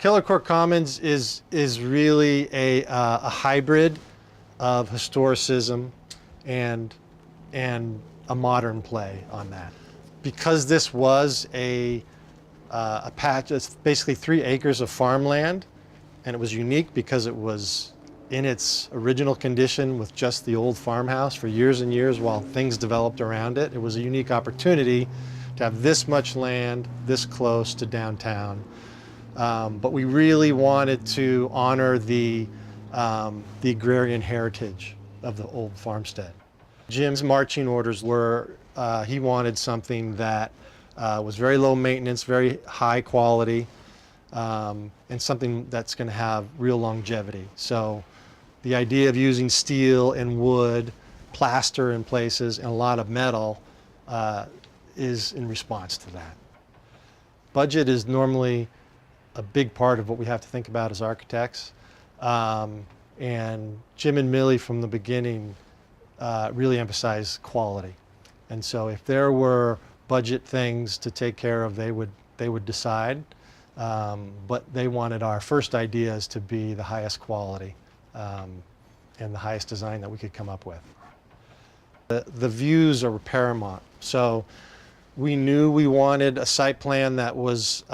Keller Court Commons is really a hybrid of historicism and a modern play on that. Because this was a patch, it's basically 3 acres of farmland, and it was unique because it was in its original condition with just the old farmhouse for years and years while things developed around it. It was a unique opportunity to have this much land this close to downtown. But we really wanted to honor the agrarian heritage of the old farmstead. Jim's marching orders were, he wanted something that was very low maintenance, very high quality, and something that's going to have real longevity. So the idea of using steel and wood, plaster in places, and a lot of metal is in response to that. Budget is normally a big part of what we have to think about as architects. And Jim and Millie from the beginning really emphasized quality. And so if there were budget things to take care of, they would decide. But they wanted our first ideas to be the highest quality and the highest design that we could come up with. The views are paramount. So we knew we wanted a site plan that was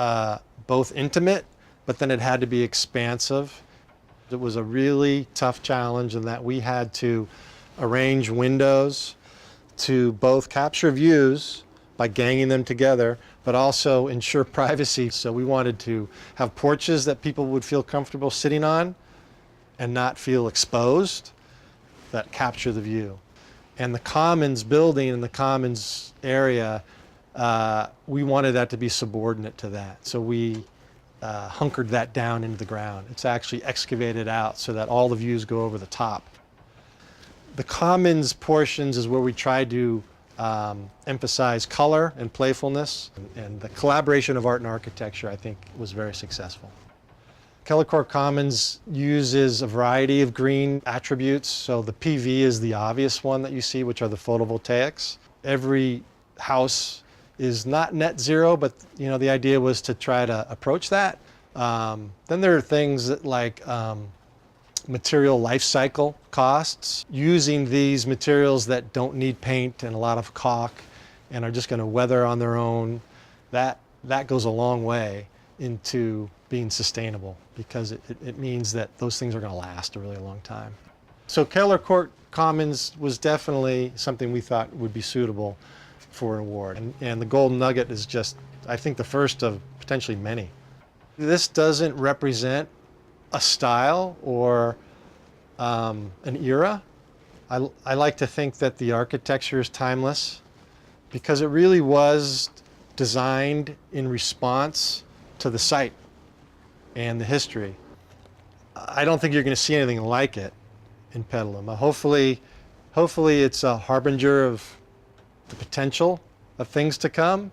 both intimate, but then it had to be expansive. It was a really tough challenge in that we had to arrange windows to both capture views by ganging them together, but also ensure privacy. So we wanted to have porches that people would feel comfortable sitting on and not feel exposed, that capture the view. And the Commons building and the Commons area, we wanted that to be subordinate to that. So we hunkered that down into the ground. It's actually excavated out so that all the views go over the top. The Commons portions is where we tried to emphasize color and playfulness, and the collaboration of art and architecture, I think, was very successful. Keller Court Commons uses a variety of green attributes. So the PV is the obvious one that you see, which are the photovoltaics. Every house is not net zero, but the idea was to try to approach that. Then there are things that like material life cycle costs. Using these materials that don't need paint and a lot of caulk and are just going to weather on their own, that goes a long way into being sustainable, because it means that those things are going to last a really long time. So Keller Court Commons was definitely something we thought would be suitable for an award. And the Golden Nugget is just, I think, the first of potentially many. This doesn't represent a style or an era. I like to think that the architecture is timeless because it really was designed in response to the site and the history. I don't think you're going to see anything like it in Petaluma. Hopefully it's a harbinger of the potential of things to come.